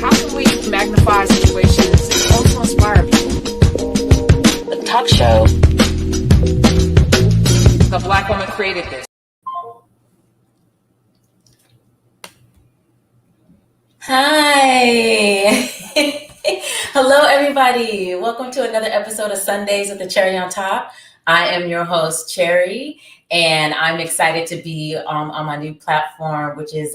How can we magnify situations and also inspire people? The talk show. The Black woman created this. Hi. Hello, everybody. Welcome to another episode of Sundays with the Cherry on Top. I am your host, Cherry, and I'm excited to be on my new platform, which is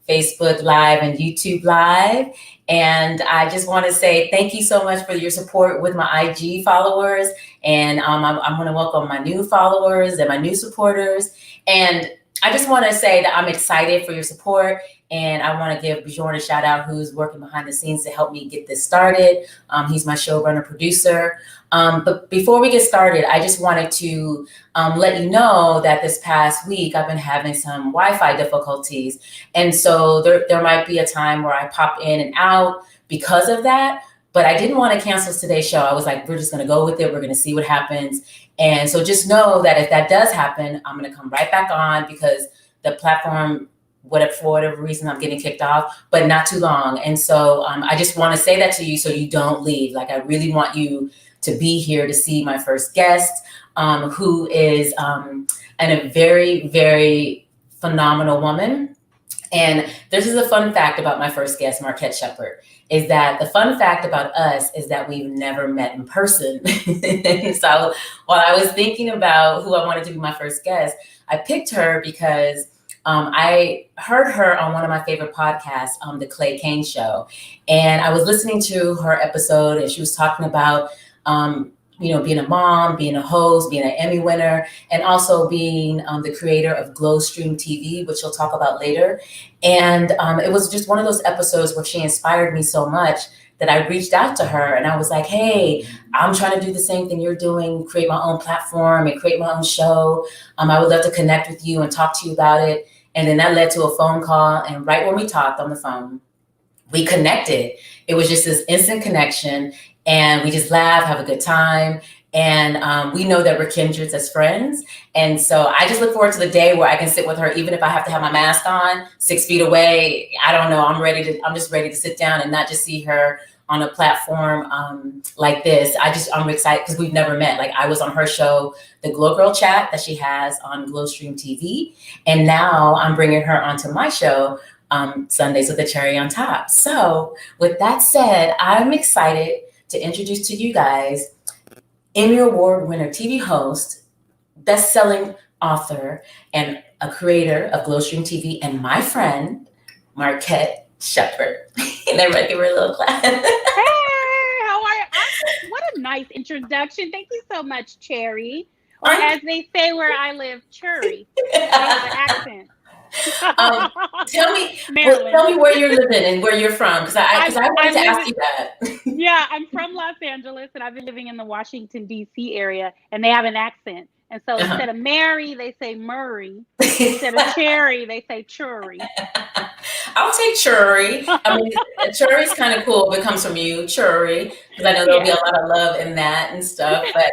Facebook Live and YouTube Live. And I just want to say thank you so much for your support with my IG followers. And I'm going to welcome my new followers and my new supporters. And I just want to say that I'm excited for your support. And I want to give Bjorn a shout out, who's working behind the scenes to help me get this started. He's my showrunner producer. But before we get started, I just wanted to let you know that this past week I've been having some Wi-Fi difficulties. And so there might be a time where I pop in and out because of that. But I didn't want to cancel today's show. I was like, we're just going to go with it. We're going to see what happens. And so just know that if that does happen, I'm going to come right back on because the platform, for whatever reason, I'm getting kicked off, but not too long. And so I just want to say that to you so you don't leave. Like, I really want you to be here to see my first guest, who is a very, very phenomenal woman. And this is a fun fact about my first guest, Markette Sheppard, is that the fun fact about us is that we've never met in person. So while I was thinking about who I wanted to be my first guest, I picked her because I heard her on one of my favorite podcasts, The Clay Kane Show. And I was listening to her episode and she was talking about, being a mom, being a host, being an Emmy winner, and also being the creator of Glowstream TV, which she'll talk about later. And it was just one of those episodes where she inspired me so much that I reached out to her and I was like, hey, I'm trying to do the same thing you're doing, create my own platform and create my own show. I would love to connect with you and talk to you about it. And then that led to a phone call. And right when we talked on the phone, we connected. It was just this instant connection. And we just laugh, have a good time. And we know that we're kindreds as friends. And so I just look forward to the day where I can sit with her, even if I have to have my mask on 6 feet away. I don't know. I'm just ready to sit down and not just see her on a platform like this. I'm excited because we've never met. Like, I was on her show, the Glow Girl Chat that she has on Glowstream TV. And now I'm bringing her onto my show, Sundays with the Cherry on Top. So with that said, I'm excited to introduce to you guys Emmy Award winner, TV host, best-selling author, and a creator of Glowstream TV, and my friend, Markette Sheppard. And everybody give her a little clap. Hey, how are you? What a nice introduction. Thank you so much, Cherry. Or as they say where I live, Cherry. That's the accent. Tell me where you're living and where you're from, because I wanted to ask you that. Yeah, I'm from Los Angeles, and I've been living in the Washington, D.C. area, and they have an accent. And so instead of Mary, they say Murray. Instead of Cherry, they say Churry. I'll take Churry. I mean, Churry's kind of cool if it comes from you, Churry, because I know there'll be a lot of love in that and stuff. But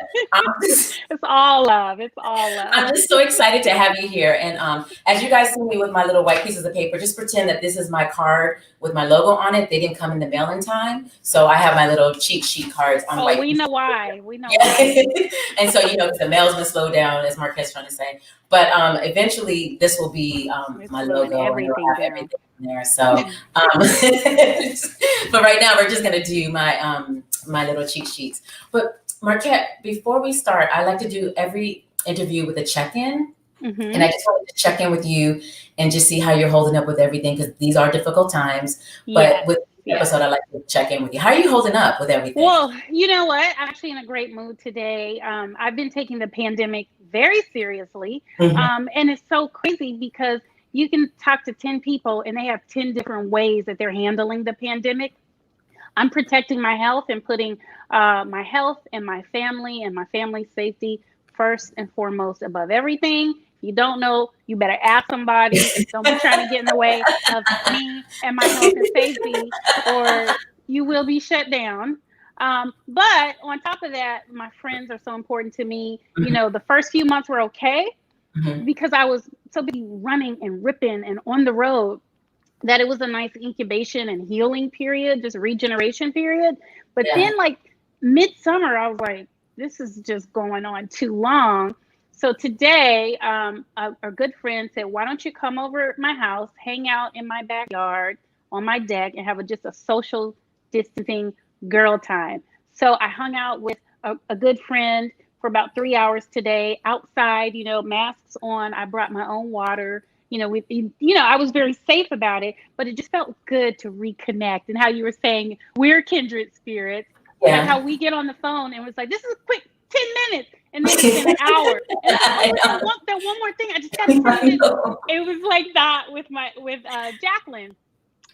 it's all love. It's all love. I'm just so excited to have you here. And as you guys see me with my little white pieces of paper, just pretend that this is my card with my logo on it. They didn't come in the mail in time, so I have my little cheat sheet cards on white. We know why. We know why. And so, the mail's been slowed down, as Markette's trying to say. But eventually, this will be my logo. Everything and everything in there. So, but right now, we're just gonna do my my little cheat sheets. But Markette, before we start, I like to do every interview with a check-in. Mm-hmm. And I just wanted to check in with you and just see how you're holding up with everything, because these are difficult times. But with the episode, I like to check in with you. How are you holding up with everything? Well, you know what? I'm actually in a great mood today. I've been taking the pandemic very seriously. Mm-hmm. And it's so crazy because you can talk to 10 people and they have 10 different ways that they're handling the pandemic. I'm protecting my health and putting my health and my family's safety first and foremost above everything. You don't know, you better ask somebody. Don't be trying to get in the way of me and my health and safety, or you will be shut down. But on top of that, my friends are so important to me. Mm-hmm. The first few months were okay, mm-hmm. because I was so busy running and ripping and on the road. that it was a nice incubation and healing period, just regeneration period. But Yeah. then, like midsummer, I was like, this is just going on too long. So today, a good friend said, why don't you come over at my house, hang out in my backyard on my deck, and have just a social distancing girl time. So I hung out with a good friend for about 3 hours today outside, masks on. I brought my own water. I was very safe about it, but it just felt good to reconnect. And how you were saying we're kindred spirits, like Yeah. how we get on the phone and was like, this is a quick 10 minutes, and then it's been an hour. And it's like, oh, I wait, know. that one more thing, I just got to finish I it. know. It was like that with Jacqueline.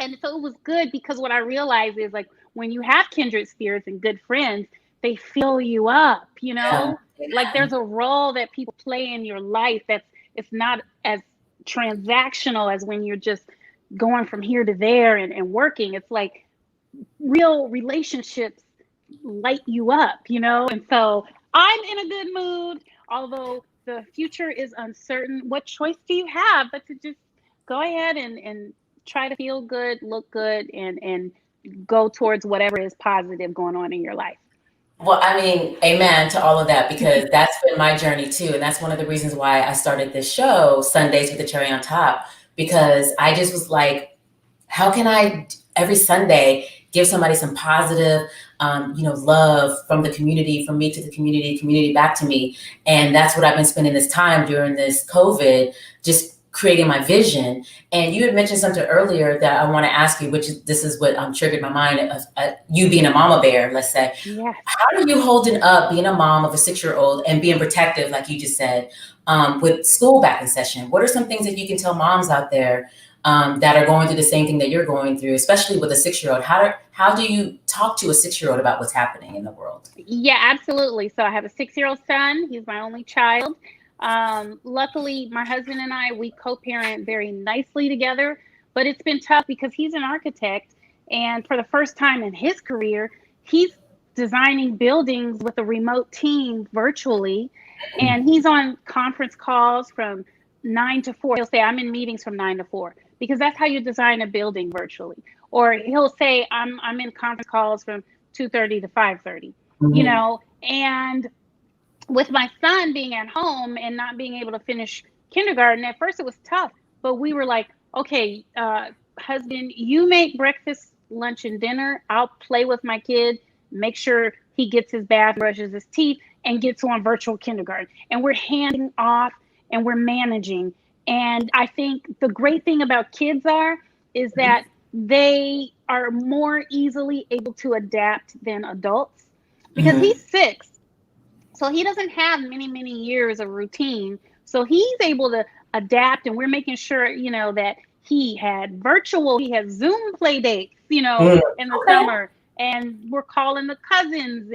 And so it was good because what I realized is, like, when you have kindred spirits and good friends, they fill you up, Yeah. like there's a role that people play in your life it's not as transactional as when you're just going from here to there and working. It's like real relationships light you up, and so I'm in a good mood, although the future is uncertain. What choice do you have but to just go ahead and try to feel good, look good, and go towards whatever is positive going on in your life? Well, I mean, amen to all of that, because that's been my journey too. And that's one of the reasons why I started this show, Sundays with the Cherry on Top, because I just was like, how can I every Sunday give somebody some positive, love from the community, from me to the community back to me. And that's what I've been spending this time during this COVID, just creating my vision. And you had mentioned something earlier that I want to ask you, this is what triggered my mind of you being a mama bear, let's say. Yes. How are you holding up being a mom of a 6-year-old and being protective, like you just said, with school back in session? What are some things that you can tell moms out there that are going through the same thing that you're going through, especially with a 6-year-old? How do you talk to a 6-year-old about what's happening in the world? Yeah, absolutely. So I have a 6-year-old son. He's my only child. Luckily, my husband and I, we co-parent very nicely together, but it's been tough because he's an architect. And for the first time in his career, he's designing buildings with a remote team virtually. And he's on conference calls from 9 to 4. He'll say, I'm in meetings from 9 to 4, because that's how you design a building virtually. Or he'll say, I'm in conference calls from 2:30 to 5:30, and with my son being at home and not being able to finish kindergarten, at first it was tough, but we were like, okay, husband, you make breakfast, lunch, and dinner. I'll play with my kid, make sure he gets his bath, brushes his teeth, and gets on virtual kindergarten. And we're handing off and we're managing. And I think the great thing about kids is that they are more easily able to adapt than adults, because he's 6. So he doesn't have many years of routine. So he's able to adapt, and we're making sure, that he has Zoom play dates, in the summer, and we're calling the cousins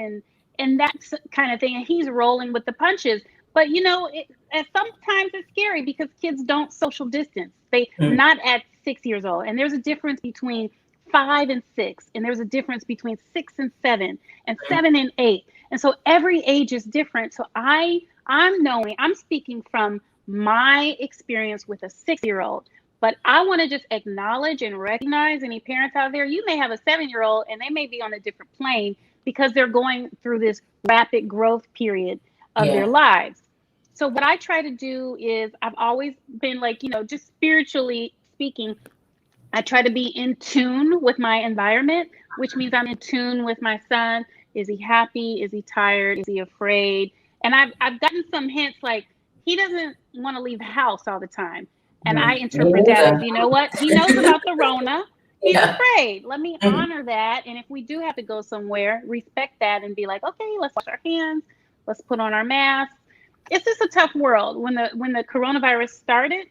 and that kind of thing. And he's rolling with the punches. But, sometimes it's scary because kids don't social distance. Not at 6 years old. And there's a difference between 5 and 6. And there's a difference between 6 and 7 and 7 and 8. And so every age is different. So I'm speaking from my experience with a 6-year-old, but I want to just acknowledge and recognize any parents out there. You may have a 7-year-old and they may be on a different plane because they're going through this rapid growth period of their lives. So what I try to do is, I've always been like, just spiritually speaking, I try to be in tune with my environment, which means I'm in tune with my son. Is he happy? Is he tired? Is he afraid? And I've gotten some hints, like he doesn't want to leave the house all the time. And I interpret that as, you know what? He knows about the Rona. He's afraid. Let me honor that. And if we do have to go somewhere, respect that and be like, okay, let's wash our hands. Let's put on our masks. It's just a tough world. When the coronavirus started,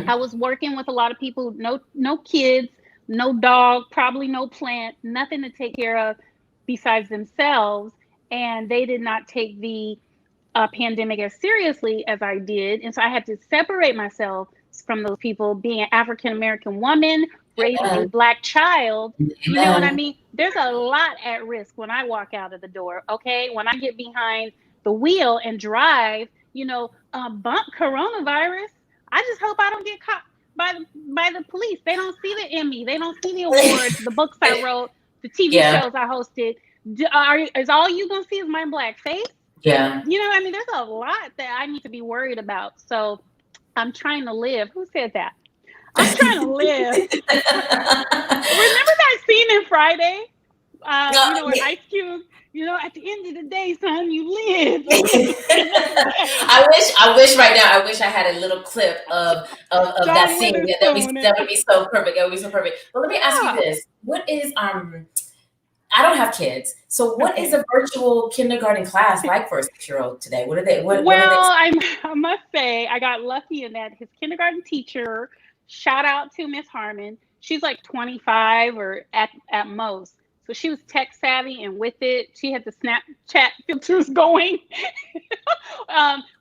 I was working with a lot of people, no kids, no dog, probably no plant, nothing to take care of besides themselves. And they did not take the pandemic as seriously as I did. And so I had to separate myself from those people, being an African-American woman, raising a Black child. You know what I mean? There's a lot at risk when I walk out of the door, okay? When I get behind the wheel and drive, bump coronavirus. I just hope I don't get caught by the police. They don't see the Emmy. They don't see the awards, the books I wrote, the TV shows I hosted. Is all you gonna see is my black face? Yeah. I mean, there's a lot that I need to be worried about. So I'm trying to live. Who said that? I'm trying to live. Remember that scene in Friday? Where Ice Cube, at the end of the day, son, you live. I wish right now, I wish I had a little clip of that scene. That would be so perfect. It would be so perfect. But let me ask you this. What is, I don't have kids. So what is a virtual kindergarten class like for a 6-year-old today? What are they? I must say, I got lucky in that his kindergarten teacher, shout out to Miss Harmon. She's like 25 or at most. So she was tech savvy and with it. She had the Snapchat filters going.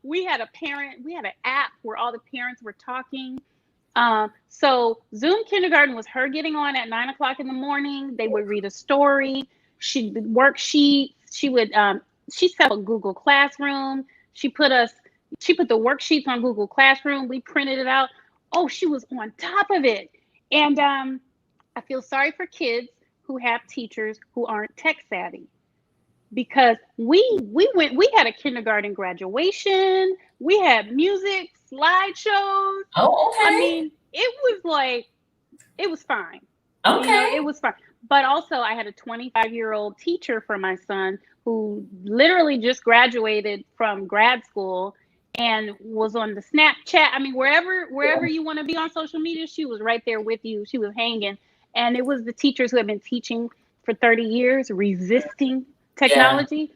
We had an app where all the parents were talking. So Zoom kindergarten was her getting on at 9:00 in the morning. They would read a story. She'd worksheets. She set up a Google Classroom. She put the worksheets on Google Classroom. We printed it out. Oh, she was on top of it. And I feel sorry for kids who have teachers who aren't tech savvy, because we had a kindergarten graduation. We had music, slideshows. Oh, okay. I mean, it was fine. Okay. It was fine. But also I had a 25-year-old teacher for my son who literally just graduated from grad school and was on the Snapchat. I mean, wherever you want to be on social media, she was right there with you. She was hanging. And it was the teachers who had been teaching for 30 years, resisting technology.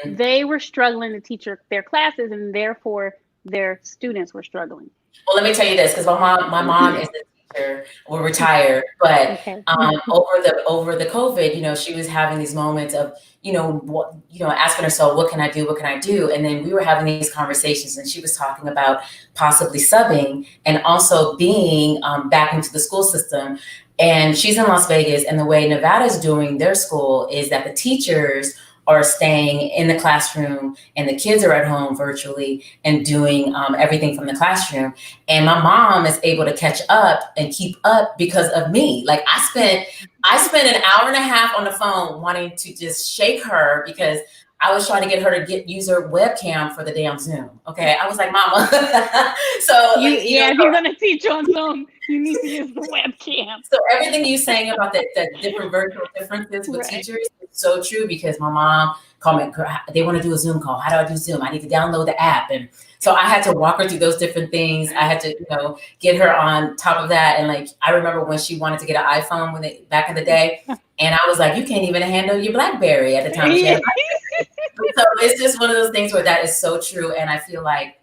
Yeah. They were struggling to teach their classes, and therefore their students were struggling. Well, let me tell you this, because my mom is a teacher. We're retired, but over the COVID, she was having these moments of asking herself, what can I do? What can I do? And then we were having these conversations, and she was talking about possibly subbing and also being back into the school system. And she's in Las Vegas, and the way Nevada's doing their school is that the teachers are staying in the classroom and the kids are at home virtually and doing everything from the classroom. And my mom is able to catch up and keep up because of me. Like I spent an hour and a half on the phone wanting to just shake her because I was trying to get her to use her webcam for the damn Zoom. Okay. I was like, Mama. So if you're going to teach on Zoom, you need to use the webcam. So everything you're saying about the different virtual differences with teachers is so true, because my mom called me, they want to do a Zoom call. How do I do Zoom? I need to download the app. And so I had to walk her through those different things. I had to, get her on top of that. And like, I remember when she wanted to get an iPhone back in the day, and I was like, you can't even handle your BlackBerry at the time. So it's just one of those things where that is so true. And I feel like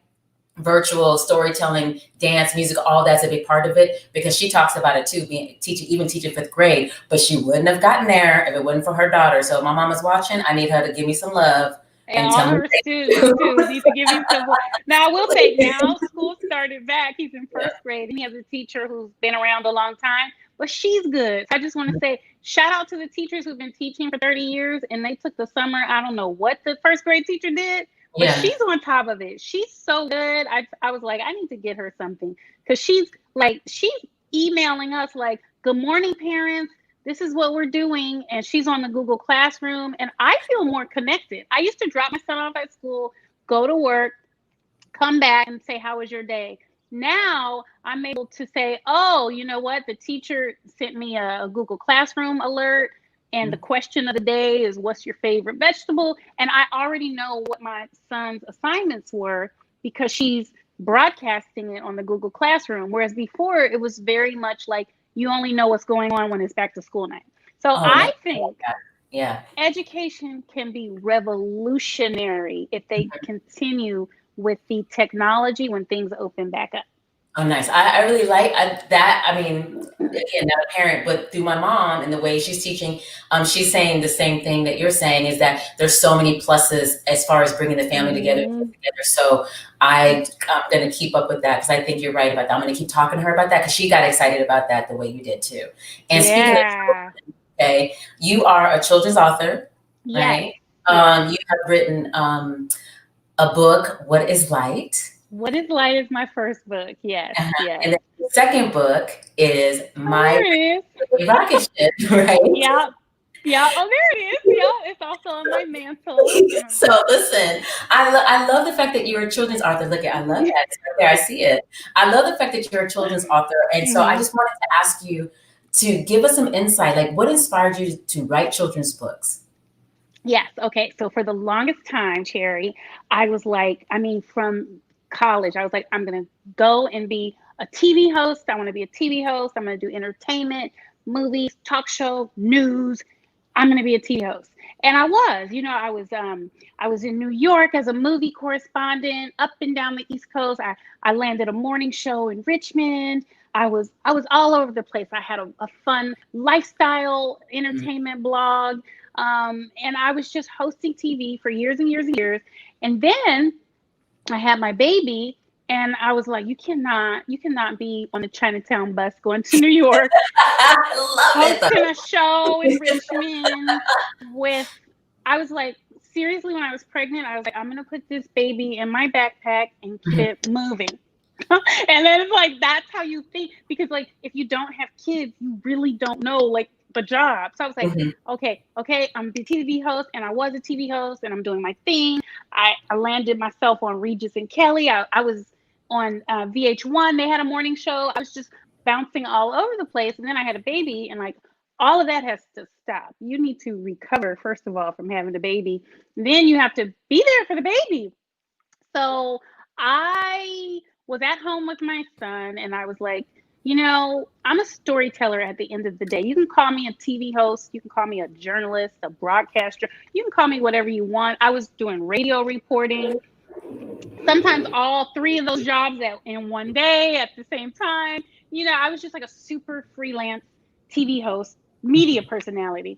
virtual storytelling, dance, music, all that's a big part of it, because she talks about it too, teaching 5th grade, but she wouldn't have gotten there if it wasn't for her daughter. So if my mama's watching, I need her to give me some love. And all her students too need to give you some love. Now, I will say, now school started back. He's in 1st grade, and he has a teacher who's been around a long time, but she's good. I just want to say, shout out to the teachers who've been teaching for 30 years, and they took the summer. I don't know what the 1st grade teacher did, but she's on top of it. She's so good. I was like, I need to get her something, because she's emailing us like, good morning, parents. This is what we're doing. And she's on the Google Classroom. And I feel more connected. I used to drop my son off at school, go to work, come back and say, how was your day? Now I'm able to say, oh, you know what? The teacher sent me a Google Classroom alert. And the question of the day is, what's your favorite vegetable? And I already know what my son's assignments were, because she's broadcasting it on the Google Classroom. Whereas before, it was very much like, you only know what's going on when it's back to school night. So I think education can be revolutionary if they continue with the technology when things open back up. Oh, nice. I really like that. I mean, again, not a parent, but through my mom and the way she's teaching, she's saying the same thing that you're saying, is that there's so many pluses as far as bringing the family together. So I'm going to keep up with that, because I think you're right about that. I'm going to keep talking to her about that, because she got excited about that the way you did too. And speaking of children, okay, you are a children's author, right? You have written a book, What is Light? What is Light is my first book. Yes, yes. And then the second book is Oh, there it is. Rocket Ship, right? Yeah. Yeah. Oh, there it is. Yeah. It's also on my mantle. So listen, I love the fact that you're a children's author. Look, I love that. It's right there. I see it. I love the fact that you're a children's author. And so I just wanted to ask you to give us some insight. Like, what inspired you to write children's books? Yes. Okay. So for the longest time, Cherry, I was like, I mean, from college, I was like, I'm going to go and be a TV host. I want to be a TV host. I'm going to do entertainment, movies, talk show, news. I'm going to be a TV host. And I was, I was in New York as a movie correspondent, up and down the East Coast. I landed a morning show in Richmond. I was all over the place. I had a fun lifestyle entertainment blog. And I was just hosting TV for years and years and years. And then I had my baby, and I was like, you cannot be on the Chinatown bus going to New York, hosting a show in Richmond I was like, seriously, when I was pregnant, I was like, I'm going to put this baby in my backpack and keep it moving. And then it's like, that's how you think, because like, if you don't have kids, you really don't know like the job. So I was like, okay, I'm the TV host, and I was a TV host, and I'm doing my thing. I landed myself on Regis and Kelly. I was on VH1. They had a morning show. I was just bouncing all over the place. And then I had a baby, and like all of that has to stop. You need to recover, first of all, from having a baby. Then you have to be there for the baby. So I was at home with my son, and I was like, I'm a storyteller at the end of the day. You can call me a TV host. You can call me a journalist, a broadcaster. You can call me whatever you want. I was doing radio reporting. Sometimes all three of those jobs in one day at the same time. I was just like a super freelance TV host, media personality.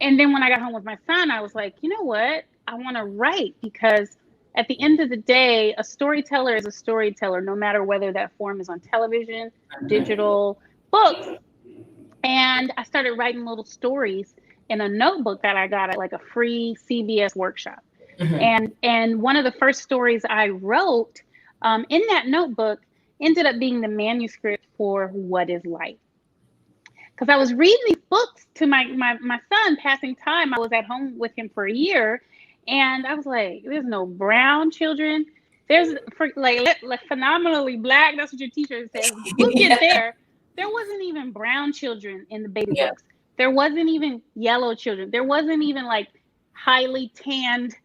And then when I got home with my son, I was like, you know what? I want to write, because at the end of the day, a storyteller is a storyteller, no matter whether that form is on television, digital, books. And I started writing little stories in a notebook that I got at like a free CBS workshop. And one of the first stories I wrote in that notebook ended up being the manuscript for What is Light. Because I was reading these books to my son, passing time. I was at home with him for a year. And I was like, there's no brown children. There's like phenomenally black. That's what your teacher says. We'll get there. There wasn't even brown children in the baby books. There wasn't even yellow children. There wasn't even like highly tanned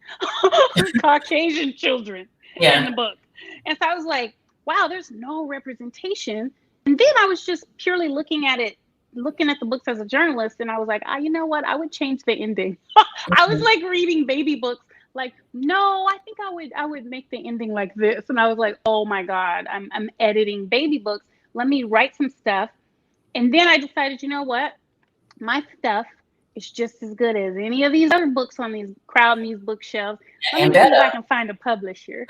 Caucasian children in the book. And so I was like, wow, there's no representation. And then I was just purely looking at the books as a journalist, and I was like, you know what? I would change the ending. I was like reading baby books, like, no, I think I would make the ending like this. And I was like, oh my God, I'm editing baby books. Let me write some stuff. And then I decided, you know what? My stuff is just as good as any of these other books on these bookshelves. Let me see if I can find a publisher.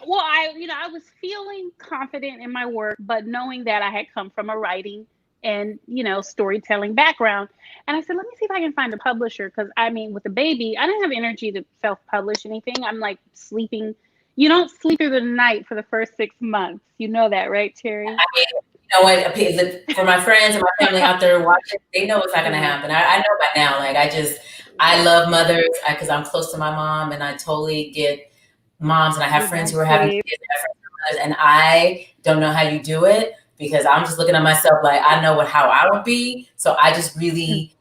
Well, I was feeling confident in my work, but knowing that I had come from a writing and, storytelling background. And I said, let me see if I can find a publisher. Because, with the baby, I didn't have energy to self-publish anything. I'm like sleeping. You don't sleep through the night for the first 6 months. You know that, right, Terry? You know what? For my friends and my family out there watching, they know it's not going to happen. I know by now. Like, I love mothers because I'm close to my mom, and I totally get moms, and I have friends who are having kids, and I have friends who are mothers, and I don't know how you do it, because I'm just looking at myself like I know how I would be. So I just really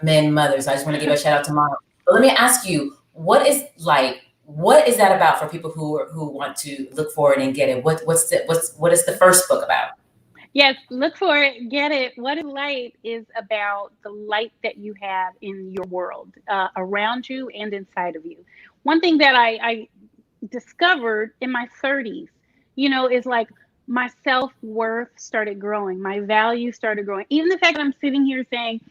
commend mothers. I just want to give a shout out to mom. But let me ask you, what is that about for people who want to look for it and get it? What is the first book about? Yes, look for it, get it. What is Light is about the light that you have in your world, around you and inside of you. One thing that I discovered in my 30s, is like my self-worth started growing. My value started growing. Even the fact that I'm sitting here saying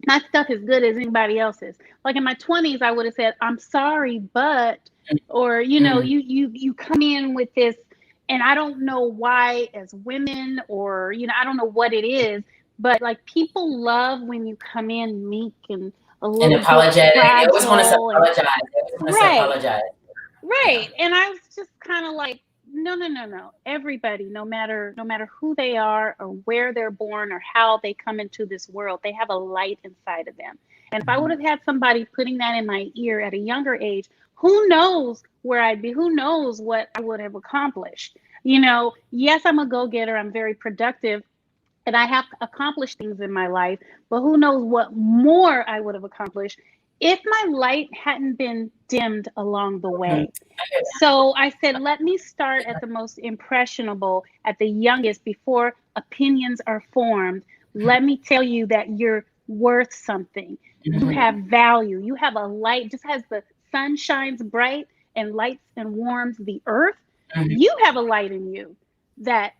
my stuff is good as anybody else's. Like in my 20s, I would have said, I'm sorry, but, or, you come in with this, and I don't know why as women, or, I don't know what it is, but like people love when you come in meek and a little apologetic. They always want to apologize. They always want to apologize. Right. And I was just kind of like, no, no, no, no. Everybody, no matter who they are or where they're born or how they come into this world, they have a light inside of them. And if I would have had somebody putting that in my ear at a younger age, who knows where I'd be? Who knows what I would have accomplished? Yes, I'm a go-getter. I'm very productive and I have accomplished things in my life, but who knows what more I would have accomplished if my light hadn't been dimmed along the Mhm. way. So I said, let me start at the most impressionable, at the youngest, before opinions are formed. Let me tell you that you're worth something. You Mhm. have value. You have a light, just as the sun shines bright and lights and warms the earth. Mhm. You have a light in you that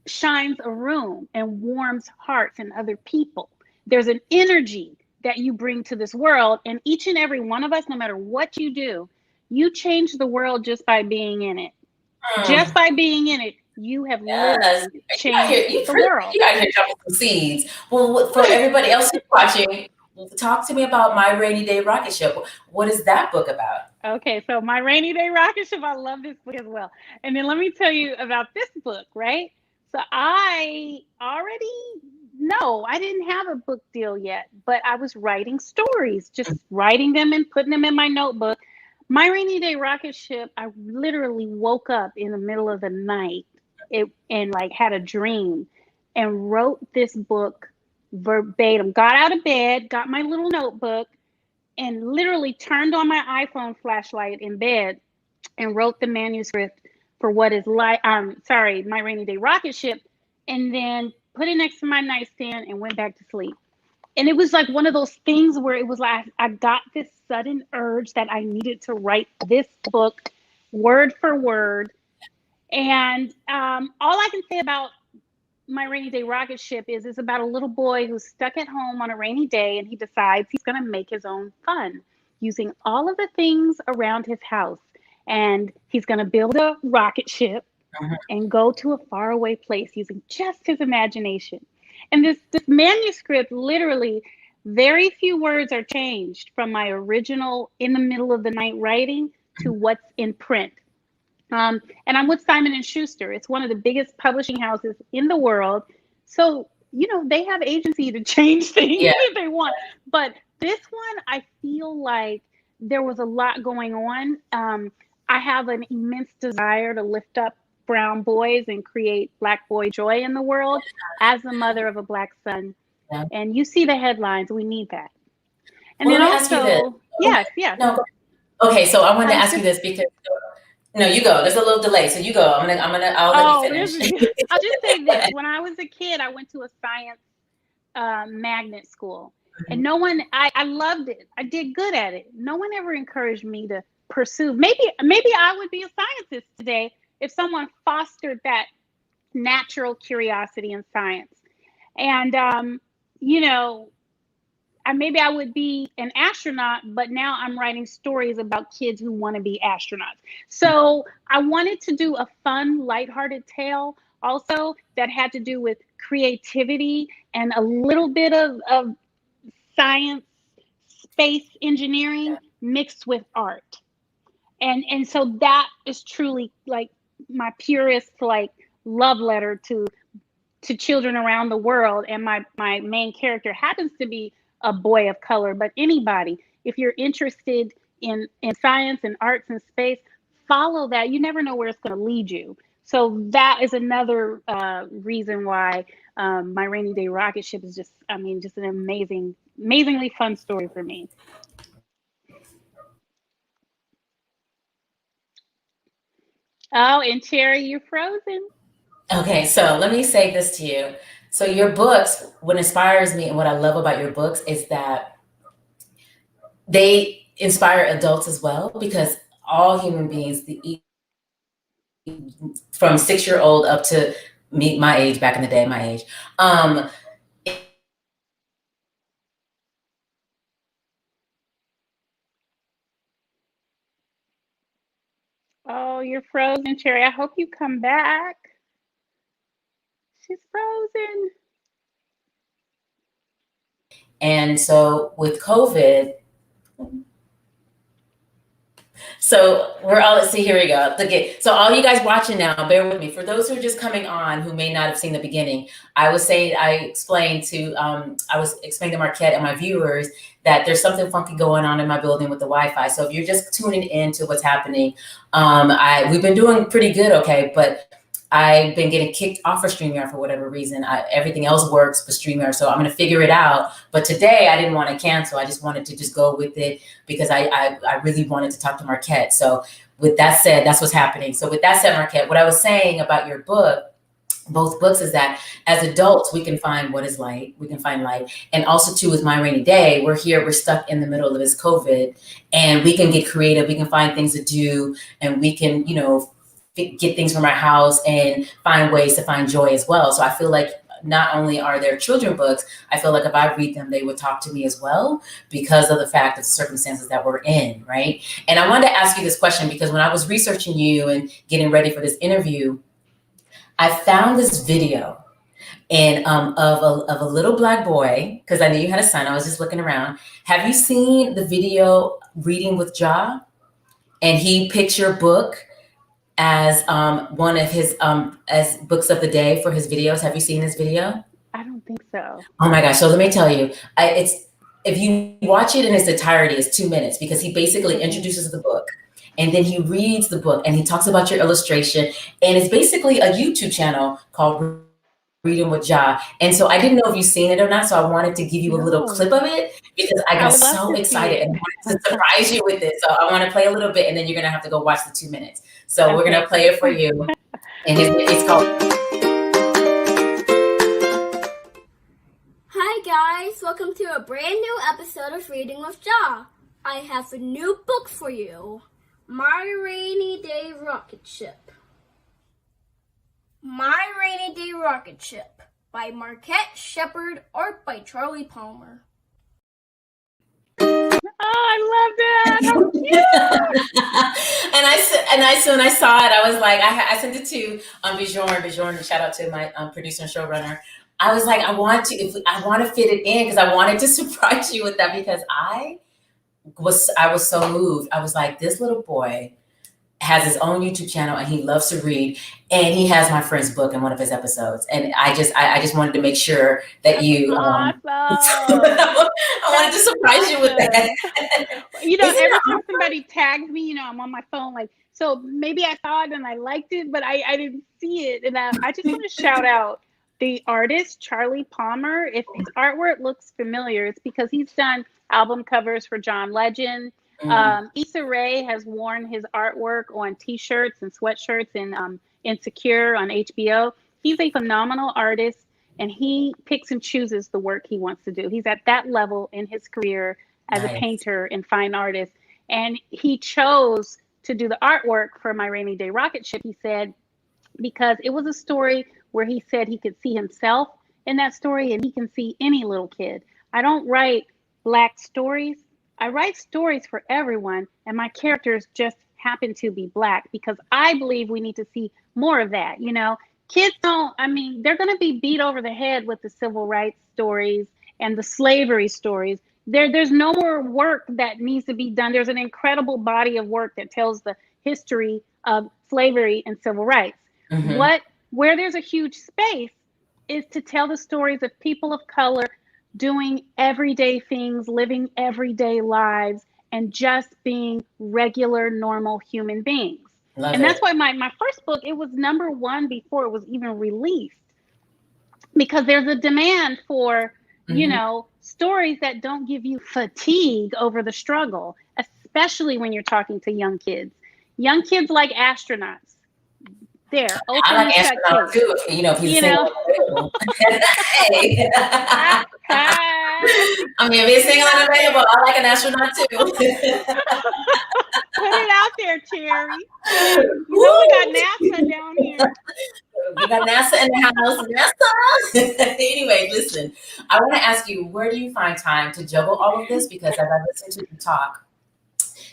shines a room and warms hearts and other people. There's an energy that you bring to this world, and each and every one of us, no matter what you do, you change the world just by being in it. Just Mm. by being in it, you have Yes. literally changed the world. You guys here dropping some seeds. Well, for everybody else who's watching, talk to me about My Rainy Day Rocket Ship. What is that book about? Okay, so My Rainy Day Rocket Ship, I love this book as well. And then let me tell you about this book, right? So I already know I didn't have a book deal yet, but I was writing stories, just writing them and putting them in my notebook. My Rainy Day Rocket Ship, I literally woke up in the middle of the night and like had a dream and wrote this book verbatim. Got out of bed, got my little notebook, and literally turned on my iPhone flashlight in bed and wrote the manuscript for what is like My Rainy Day Rocket Ship, and then put it next to my nightstand and went back to sleep. And it was like one of those things where it was like I got this sudden urge that I needed to write this book word for word. And all I can say about My Rainy Day Rocket Ship is it's about a little boy who's stuck at home on a rainy day and he decides he's going to make his own fun using all of the things around his house. And he's going to build a rocket ship Mhm. and go to a faraway place using just his imagination. And this manuscript, literally, very few words are changed from my original in the middle of the night writing to what's in print. And I'm with Simon and Schuster. It's one of the biggest publishing houses in the world. So, they have agency to change things Yeah. if they want. But this one, I feel like there was a lot going on. I have an immense desire to lift up brown boys and create Black boy joy in the world as the mother of a Black son. Yeah. And you see the headlines. We need that. And Well, then let me ask you this. also, yes, yes. No. Okay, so I wanted I to was ask you just this because no, you go. There's a little delay, so you go. I'll let you Oh, this finish. is good. I'll just say this. When I was a kid, I went to a science magnet school. And no one, I loved it. I did good at it. No one ever encouraged me to pursue. Maybe I would be a scientist today if someone fostered that natural curiosity in science. And, you know, maybe I would be an astronaut, but now I'm writing stories about kids who want to be astronauts. So I wanted to do a fun, lighthearted tale also that had to do with creativity and a little bit of science, space engineering mixed with art. And so that is truly like my purest like love letter to children around the world. And my main character happens to be a boy of color, but anybody, if you're interested in science and arts and space, follow that. You never know where it's going to lead you. So that is another reason why My Rainy Day Rocket Ship is just an amazingly fun story for me. Oh, and Cherry, you're frozen. Okay, so let me say this to you. So your books, what inspires me and what I love about your books is that they inspire adults as well because all human beings, from 6-year old up to me, my age, back in the day, my age, um, Oh, you're frozen, Cherry. I hope you come back. She's frozen. and so with COVID, So we're all, let's see, here we go. Okay, so all you guys watching now, bear with me. For those who are just coming on, who may not have seen the beginning, I was explaining to Markette and my viewers that there's something funky going on in my building with the Wi-Fi. So if you're just tuning in to what's happening, we've been doing pretty good, okay, but I've been getting kicked off of StreamYard for whatever reason. Everything else works but StreamYard, so I'm going to figure it out. But today I didn't want to cancel. I just wanted to just go with it because I really wanted to talk to Markette. So with that said, that's what's happening. So with that said, Markette, what I was saying about your book, both books, is that as adults, we can find what is light. We can find light. And also too, with My Rainy Day, we're stuck in the middle of this COVID, and we can get creative. We can find things to do, and we can, get things from our house and find ways to find joy as well. So I feel like not only are there children books, I feel like if I read them, they would talk to me as well because of the fact of the circumstances that we're in, right? And I wanted to ask you this question because when I was researching you and getting ready for this interview, I found this video of a little Black boy, because I knew you had a son. I was just looking around. Have you seen the video Reading with Ja? And he picks your book as one of his as books of the day for his videos. Have you seen this video? I don't think so. Oh my gosh. So let me tell you, if you watch it in its entirety, it's 2 minutes because he basically introduces the book and then he reads the book and he talks about your illustration, and it's basically a YouTube channel called Reading with Ja. And so I didn't know if you've seen it or not, so I wanted to give you a little clip of it because I got so excited and wanted to surprise you with it. So I want to play a little bit and then you're going to have to go watch the 2 minutes. So we're going to play it for you. And it's called... Hi guys, welcome to a brand new episode of Reading with Ja. I have a new book for you, My Rainy Day Rocket Ship. My Rainy Day Rocket Ship by Markette Sheppard, art by Charlie Palmer. Oh, I love that. How cute. When I saw it, I was like, I sent it to Bjorn, shout out to my producer and showrunner. I was like, I want to fit it in because I wanted to surprise you with that because I was so moved. I was like, this little boy has his own YouTube channel and he loves to read, and he has my friend's book in one of his episodes. And I just wanted to make sure that you awesome. I wanted to surprise you with that. Every time somebody tags me, I'm on my phone, like, so maybe I saw it and I liked it, but I didn't see it. And I just want to shout out the artist, Charlie Palmer. If his artwork looks familiar, it's because he's done album covers for John Legend. Issa Rae has worn his artwork on t-shirts and sweatshirts in Insecure on HBO. He's a phenomenal artist, and he picks and chooses the work he wants to do. He's at that level in his career as a painter and fine artist. And he chose to do the artwork for My Rainy Day Rocket Ship, he said, because it was a story where he said he could see himself in that story and he can see any little kid. I don't write Black stories. I write stories for everyone, and my characters just happen to be Black because I believe we need to see more of that. Kids they're going to be beat over the head with the civil rights stories and the slavery stories. There's no more work that needs to be done. There's an incredible body of work that tells the history of slavery and civil rights. Mm-hmm. Where there's a huge space is to tell the stories of people of color doing everyday things, living everyday lives, and just being regular, normal human beings. That's why my first book, it was #1 before it was even released, because there's a demand for, stories that don't give you fatigue over the struggle, especially when you're talking to young kids. Young kids like astronauts. There, I like astronaut too. If he's single. Hey. If he's single and available, I like an astronaut too. Put it out there, Cherry. We got NASA down here. We got NASA in the house. NASA. Anyway, listen. I want to ask you, where do you find time to juggle all of this? Because as I listen to you talk,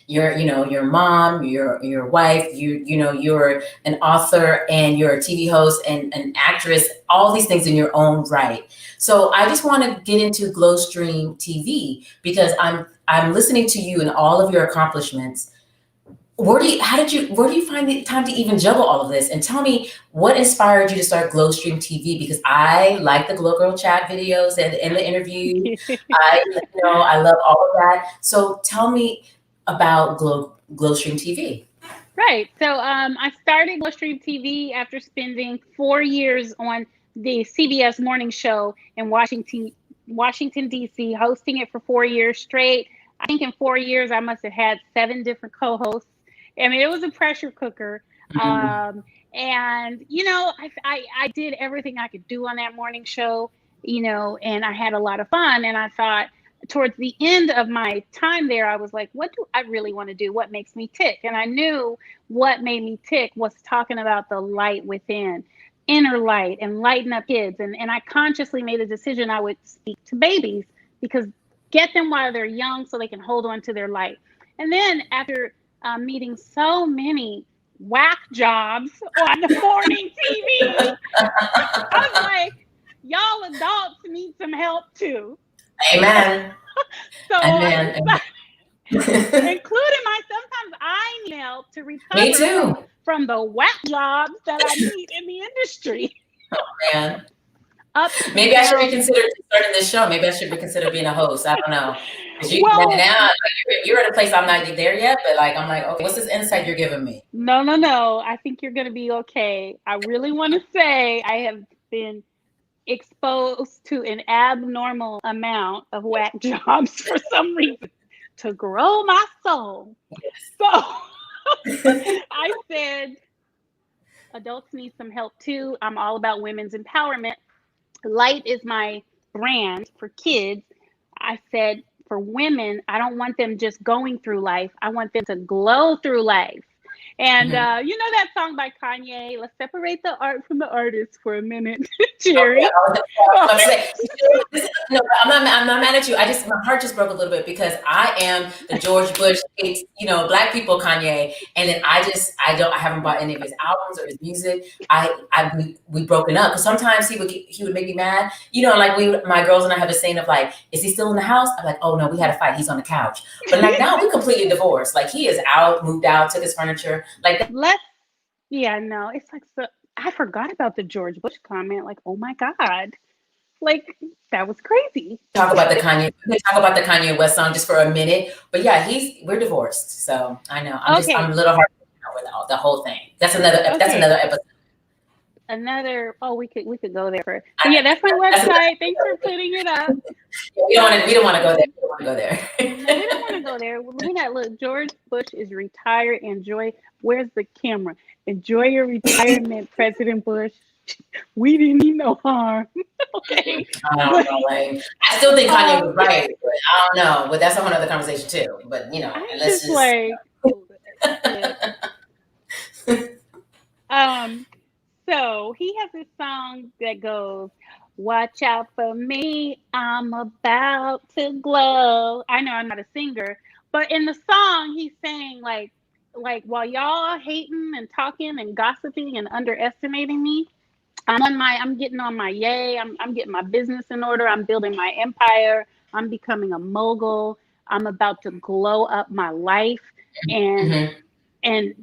your mom, your wife, you're an author and you're a TV host and an actress, all these things in your own right. So I just want to get into Glowstream TV because I'm listening to you and all of your accomplishments. where do you find the time to even juggle all of this? And tell me what inspired you to start Glowstream TV? Because I like the Glow Girl chat videos and the interviews. I love all of that. So tell me about Glowstream TV. Right. So I started Glowstream TV after spending 4 years on the CBS morning show in Washington, D.C., hosting it for 4 years straight. I think in 4 years, I must have had 7 different co-hosts. I mean, it was a pressure cooker. And, I did everything I could do on that morning show, and I had a lot of fun. And I thought towards the end of my time there, I was like, what do I really want to do? What makes me tick? And I knew what made me tick was talking about the light within, inner light, and lighten up kids. And I consciously made a decision I would speak to babies because get them while they're young so they can hold on to their light. And then after meeting so many whack jobs on the morning TV, I was like, y'all adults need some help too. Amen. So Amen. including sometimes I need help to recover Me too. from the whack jobs that I meet in the industry. Oh, man. Maybe I should reconsider starting this show. Maybe I should reconsider being a host. I don't know. Now you're at a place I'm not there yet, but I'm like, okay, what's this insight you're giving me? No. I think you're going to be okay. I really want to say I have been exposed to an abnormal amount of whack jobs for some reason to grow my soul. So I said, adults need some help too. I'm all about women's empowerment. Light is my brand for kids. I said, for women, I don't want them just going through life. I want them to glow through life. And you know that song by Kanye, let's separate the art from the artist for a minute, Jerry. No, I'm not mad at you. My heart just broke a little bit because I am the George Bush hates, black people Kanye. And then I haven't bought any of his albums or his music. We broken up because sometimes he would make me mad. My girls and I have a saying of is he still in the house? I'm like, oh no, we had a fight. He's on the couch. But now we're completely divorced. He is out, moved out, took his furniture. It's so I forgot about the George Bush comment. Oh my God. That was crazy. Talk about the Kanye West song just for a minute. But yeah, we're divorced. So I know. I'm a little hard with the whole thing. That's another episode. We could go there that's my website. Thanks for putting it up. We don't want to go there. We don't want to go there. No, we don't want to go there. Look, George Bush is retired. Where's the camera? Enjoy your retirement, President Bush. We didn't mean no harm. Okay. I don't know. I still think Kanye was right, but I don't know. But that's a whole other conversation too. But let's just. So he has this song that goes, "Watch out for me, I'm about to glow." I know I'm not a singer, but in the song he's saying while y'all hating and talking and gossiping and underestimating me, I'm getting on my yay. I'm getting my business in order. I'm building my empire. I'm becoming a mogul. I'm about to glow up my life. And and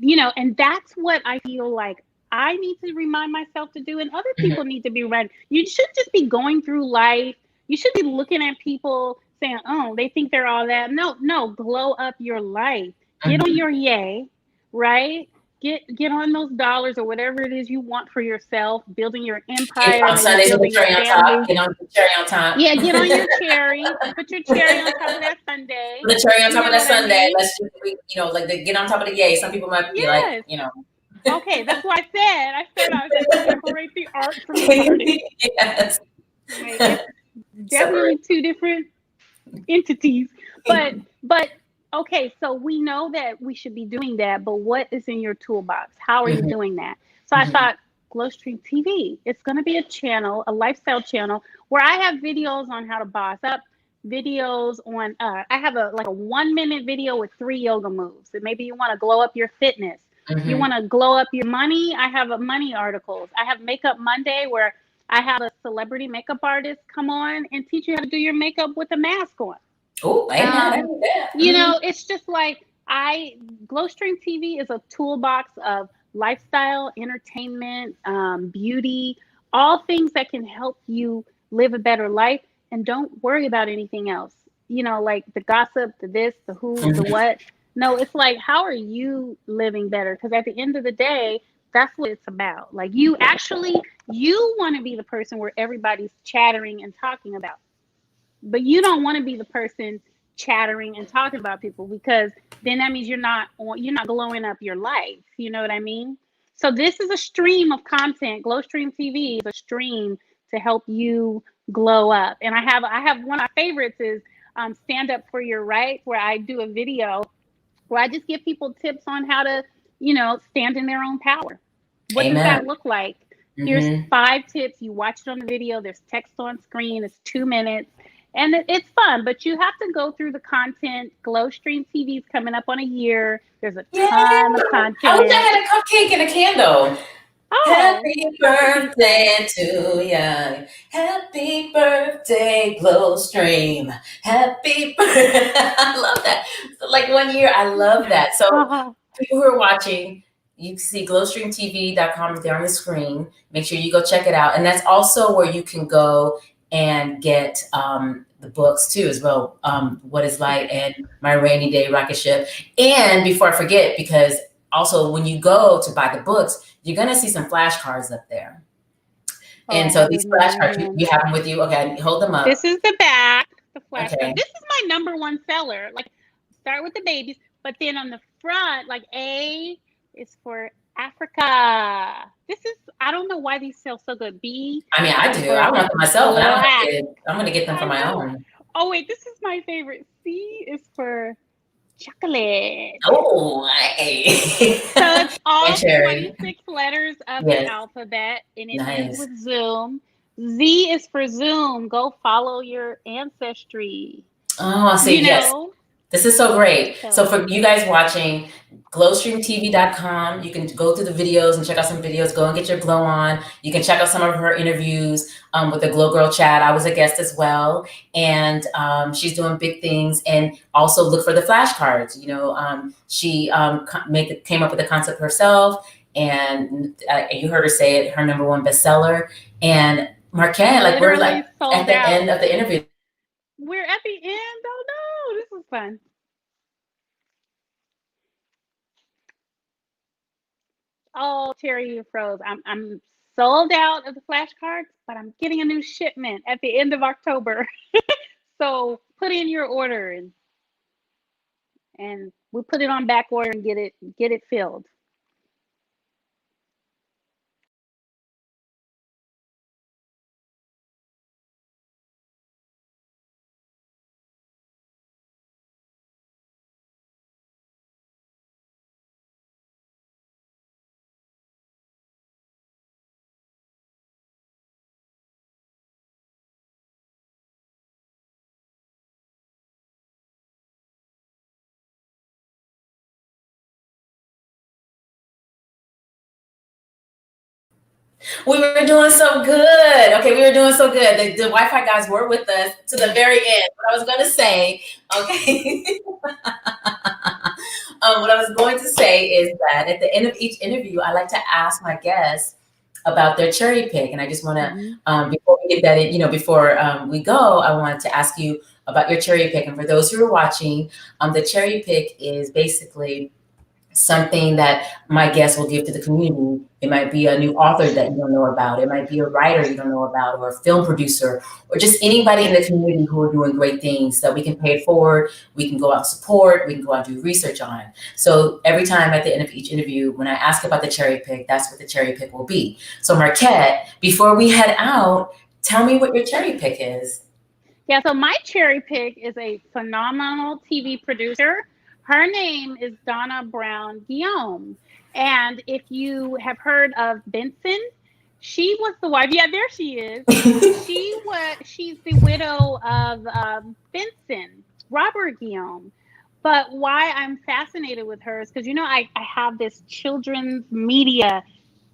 that's what I feel like I need to remind myself to do, and other people need to be ready. You should just be going through life. You should be looking at people saying, oh, they think they're all that. No, glow up your life. Get on your yay, right? Get on those dollars or whatever it is you want for yourself, building your empire. On Sundays with the cherry on top. Get on the cherry on top. Yeah, get on your cherry. Put your cherry on top of that Sunday. Put the cherry on top of that Sunday. Let's just, get on top of the yay. Some people might be Okay, that's what I said I was going to separate the art from the artist. Yes. Definitely two different entities. But okay, so we know that we should be doing that, but what is in your toolbox? How are you doing that? So I thought, Glowstream TV, it's going to be a channel, a lifestyle channel, where I have videos on how to boss up, videos on, I have a 1-minute video with 3 yoga moves. And maybe you want to glow up your fitness. You want to glow up your money. I have money articles. I have Makeup Monday where I have a celebrity makeup artist come on and teach you how to do your makeup with a mask on. Oh, it's just Glowstream TV is a toolbox of lifestyle, entertainment, beauty, all things that can help you live a better life and don't worry about anything else. You know, like the gossip, the this, the who, the Mhm. what. No, it's like, how are you living better? Because at the end of the day, that's what it's about. Like you want to be the person where everybody's chattering and talking about, but you don't want to be the person chattering and talking about people, because then that means you're not glowing up your life. You know what I mean? So this is a stream of content. Glowstream TV is a stream to help you glow up. And I have one of my favorites is Stand Up for Your Right, where I do a video where I just give people tips on how to, stand in their own power. What does Amen. that look like? Here's Hmm. 5 tips. You watch it on the video. There's text on screen. It's 2 minutes. And it's fun, but you have to go through the content. Glowstream TV is coming up on a year. There's a Yeah. ton of I wish I content. had a cupcake and a candle. Oh, Happy birthday to ya. Happy birthday, Glowstream. Happy birthday. I love that. So like 1 year, I love that. So people who are watching, you can see glowstreamtv.com there on the screen. Make sure you go check it out. And that's also where you can go and get the books too as well. What is Light and My Rainy Day Rocket Ship. And before I forget, because also when you go to buy the books, you're going to see some flashcards up there. And so oh these flashcards, you man. have them with you. Okay, hold them up. This is the back, the flashcard. Okay. This is my number one seller. Like, start with the babies, but then on the front, like A is for Africa. I don't know why these sell so good. B I mean, I is do. I for want them myself, and I don't have Black. kids. I'm going to get them for I my know. own. Oh, wait, this is my favorite. C is for chocolate. Oh, hey. So it's all And cherry. 26 letters of the Yes. alphabet, and it ends Nice. with Zoom. Z is for Zoom. Go follow your ancestry. Oh, see, yes. This is so great. So for you guys watching, glowstreamtv.com, you can go through the videos and check out some videos. Go and get your glow on. You can check out some of her interviews with the Glow Girl Chat. I was a guest as well. And she's doing big things. And also look for the flashcards. She came up with the concept herself. And you heard her say it, her number one bestseller. And Markette, like we're like at the end of the interview. We're at the end. Oh no, this is fun. Oh, Terry, you froze. I'm sold out of the flashcards, but I'm getting a new shipment at the end of October. So put in your order and we'll put it on back order and get it filled. We were doing so good. Okay, we were doing so good. The Wi-Fi guys were with us to the very end. What I was going to say, okay. What I was going to say is that at the end of each interview, I like to ask my guests about their cherry pick, and I just want to, before we get that, before we go, I wanted to ask you about your cherry pick. And for those who are watching, the cherry pick is basically something that my guests will give to the community. It might be a new author that you don't know about. It might be a writer you don't know about, or a film producer, or just anybody in the community who are doing great things that we can pay it forward, we can go out and support, we can go out and do research on. So every time at the end of each interview, when I ask about the cherry pick, that's what the cherry pick will be. So Markette, before we head out, tell me what your cherry pick is. Yeah, so my cherry pick is a phenomenal TV producer. Her name is Donna Brown Guillaume. And if you have heard of Benson, she was the wife. Yeah, there she is. She's the widow of Benson, Robert Guillaume. But why I'm fascinated with her is because, I have this children's media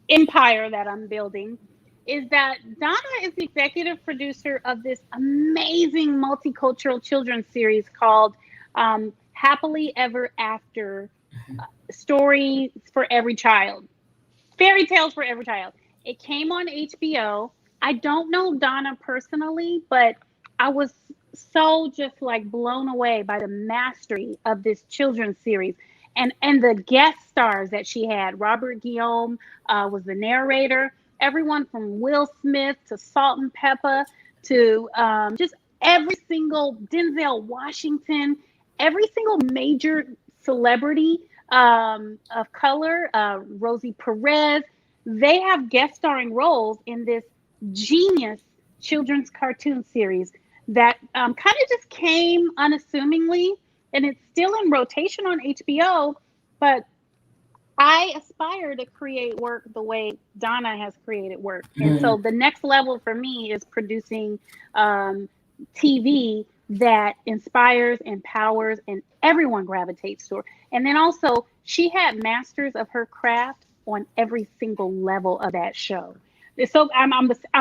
empire that I'm building. Is that Donna is the executive producer of this amazing multicultural children's series called happily ever after stories for every child, fairy tales for every child. It came on HBO. I don't know Donna personally, but I was so just like blown away by the mastery of this children's series and the guest stars that she had. Robert Guillaume was the narrator. Everyone from Will Smith to Salt and Pepper to just every single Denzel Washington, every single major celebrity of color, Rosie Perez. They have guest starring roles in this genius children's cartoon series that kind of just came unassumingly, and it's still in rotation on HBO. But I aspire to create work the way Donna has created work. And so the next level for me is producing TV that inspires, empowers, and everyone gravitates to her. And then also, she had masters of her craft on every single level of that show. So I'm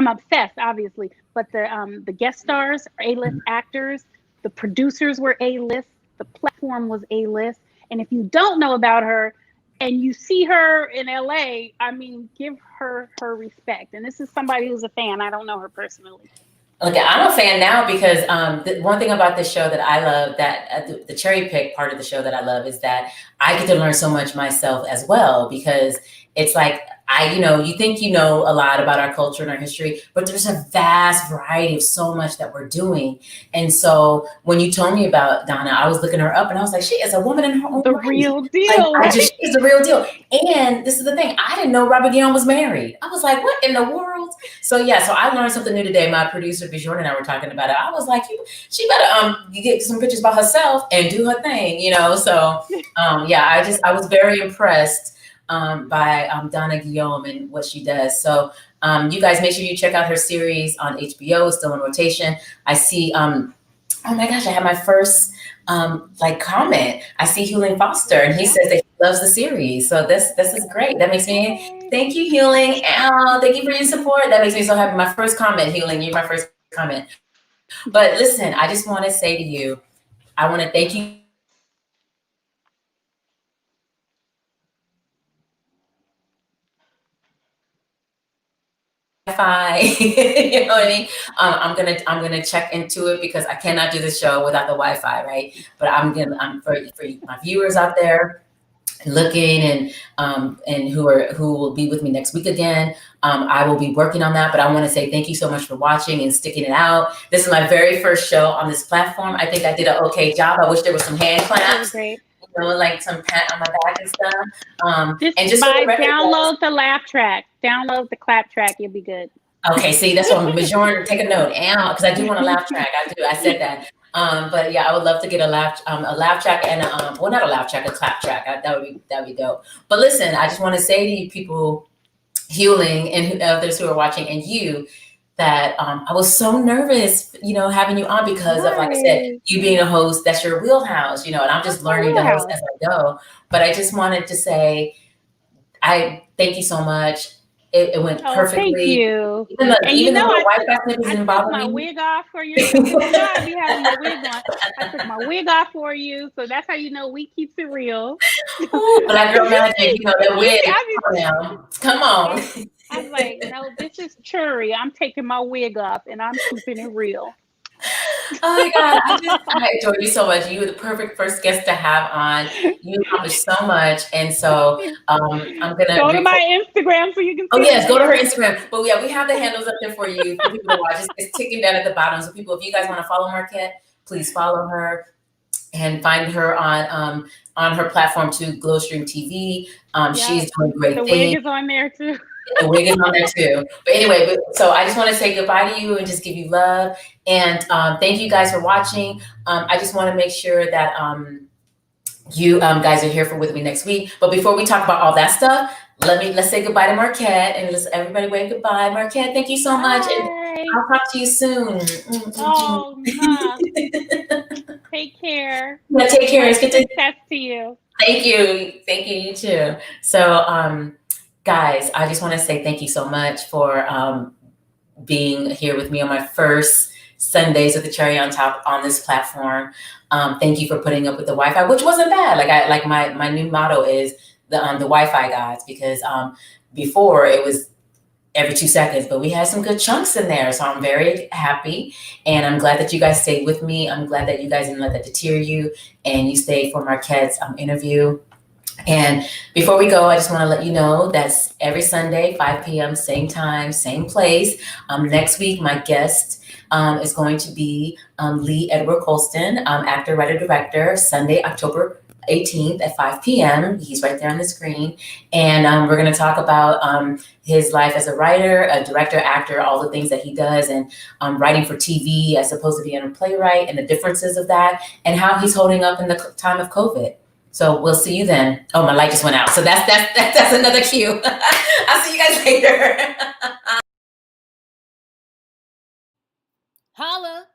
obsessed, obviously, but the guest stars are A-list actors, the producers were A-list, the platform was A-list, and if you don't know about her and you see her in LA, I mean, give her her respect. And this is somebody who's a fan. I don't know her personally. Okay, I'm a fan now because the one thing about the show that I love, that the cherry pick part of the show that I love, is that I get to learn so much myself as well, because it's like, you think you know a lot about our culture and our history, but there's a vast variety of so much that we're doing. And so when you told me about Donna, I was looking her up and I was like, she is a woman in her own right. Real deal. Like, she's the real deal. And this is the thing, I didn't know Robert Guillaume was married. I was like, what in the world? So yeah, so I learned something new today. My producer, Bjorn, and I were talking about it. I was like, she better get some pictures about herself and do her thing, So yeah, I was very impressed by Donna Guillaume and what she does. So you guys make sure you check out her series on HBO. It's still in rotation. I see, oh my gosh, I have my first comment. I see Hewling Foster, and he says that he loves the series. So this is great. That makes me, thank you, Hewling. Thank you for your support. That makes me so happy. My first comment, Hewling, you're my first comment. But listen, I just want to say to you, I want to thank you. You know what I mean? I'm gonna check into it because I cannot do the show without the Wi-Fi, right? But I'm for my viewers out there looking and who will be with me next week again. I will be working on that, but I want to say thank you so much for watching and sticking it out. This is my very first show on this platform. I think I did an okay job. I wish there was some hand claps. Great. Like some pat on my back and stuff. Download the laugh track. Download the clap track. You'll be good. Okay, see, that's what Bjorn, take a note, because I do want a laugh track. I said that. But yeah, I would love to get a laugh track and not a laugh track, a clap track. That would be dope. But listen, I just want to say to you people, Hewling and others who are watching, and you, that I was so nervous, having you on because of, like I said, you being a host, that's your wheelhouse, and I'm just learning to host as I go. But I just wanted to say, I thank you so much. It went perfectly. Thank you. Even though my Wi-Fi snippets didn't bother me. I took my wig off for you. I be having your wig on. I took my wig off for you, so that's how you know we keeps it real. Black girl magic, that wig. Come on. I was like, no, this is Churi. I'm taking my wig off and I'm keeping it real. Oh my God, I enjoyed you so much. You were the perfect first guest to have on. You accomplished so much, and so I'm gonna go to my Instagram so you can. Oh yes, go to her Instagram. But yeah, we have the handles up there for you for people to watch. It's ticking down at the bottom. So people, if you guys want to follow Markette, please follow her and find her on her platform too, Glowstream TV. She's doing great things. The wig is on there too. The wig is on there too. But anyway, so I just want to say goodbye to you and just give you love. And thank you guys for watching. I just want to make sure that you guys are here with me next week. But before we talk about all that stuff, let's say goodbye to Markette and let's everybody wave goodbye. Markette, thank you so much. And I'll talk to you soon. Oh, take care. Yeah, take care. It's good success to you. Thank you. Thank you. You too. So, guys, I just want to say thank you so much for being here with me on my first Sundays with the cherry on top on this platform. Thank you for putting up with the Wi-Fi, which wasn't bad. Like my new motto is the Wi-Fi gods, because before it was every 2 seconds, but we had some good chunks in there. So I'm very happy, and I'm glad that you guys stayed with me. I'm glad that you guys didn't let that deter you, and you stayed for Markette's interview. And before we go, I just want to let you know that's every Sunday, 5 p.m., same time, same place. Next week, my guest is going to be Lee Edward Colston, actor, writer, director, Sunday, October 18th at 5 p.m. He's right there on the screen. And we're going to talk about his life as a writer, a director, actor, all the things that he does, and writing for TV as opposed to being a playwright, and the differences of that, and how he's holding up in the time of COVID. So we'll see you then. Oh, my light just went out. So that's another cue. I'll see you guys later. Holla.